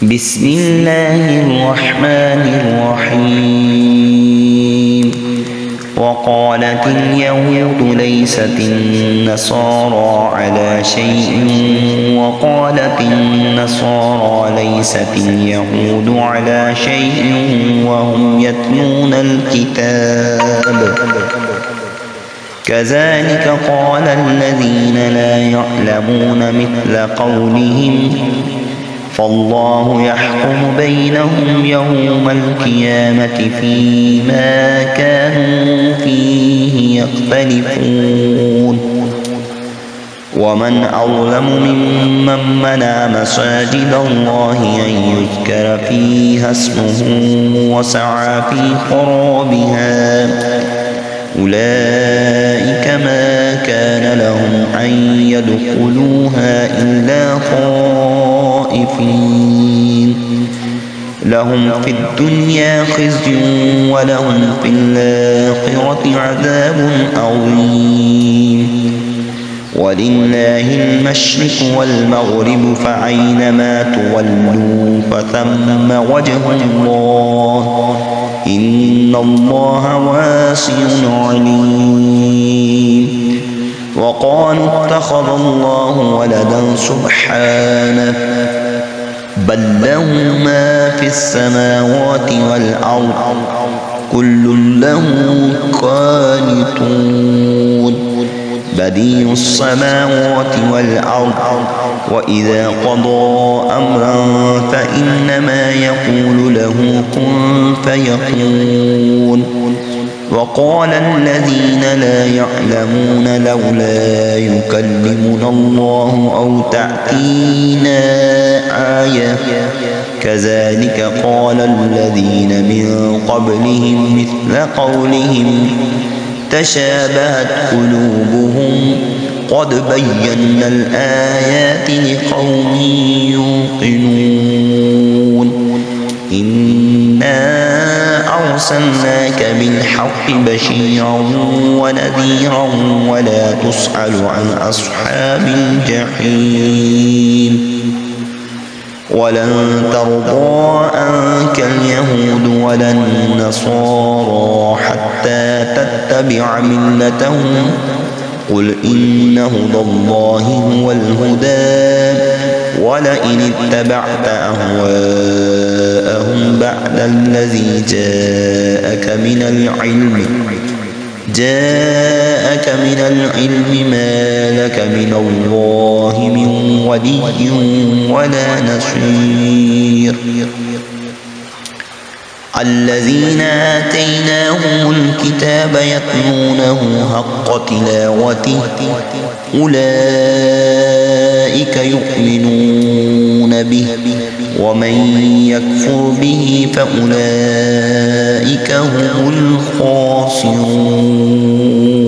بسم الله الرحمن الرحيم وقالت اليهود ليست النصارى على شيء وقالت النصارى ليست اليهود على شيء وهم يتلون الكتاب كذلك قال الذين لا يعلمون مثل قولهم فالله يحكم بينهم يوم القيامة فيما كانوا فيه يختلفون ومن أظلم ممن منع مساجد الله أن يذكر فيها اسمه وسعى في خرابها أولئك ما كان لهم أن يدخلوها إلا خائفين لهم في الدنيا خزي ولهم في الآخرة عذاب عظيم ولله المشرق والمغرب فأينما تولوا فثم وجه الله إن الله واسع عليم وقالوا اتخذ الله ولدا سبحانه بل له ما في السماوات والأرض كل له قانتون بديع السماوات والأرض وإذا قضى أمرا فإنما يقول له كن فيكون وقال الذين لا يعلمون لولا يكلمنا الله أو تأتينا آية كذلك قال الذين من قبلهم مثل قولهم تشابهت قلوبهم قد بينا الآيات لقوم يوقنون إنا أرسلناك بالحق بشيرا ونذيرا ولا تسأل عن أصحاب الجحيم ولن ترضى عنك اليهود ولا النصارى حتى تتبع ملتهم قل إن هدى الله هو الهدى ولئن اتبعت أهواءهم بعد الذي جاءك من العلم ما لك من الله من ولي ولا نصير الذين آتيناهم الكتاب يتلونه حق تلاوته أولئك يؤمنون به ومن يكفر به فأولئك هم الخاسرون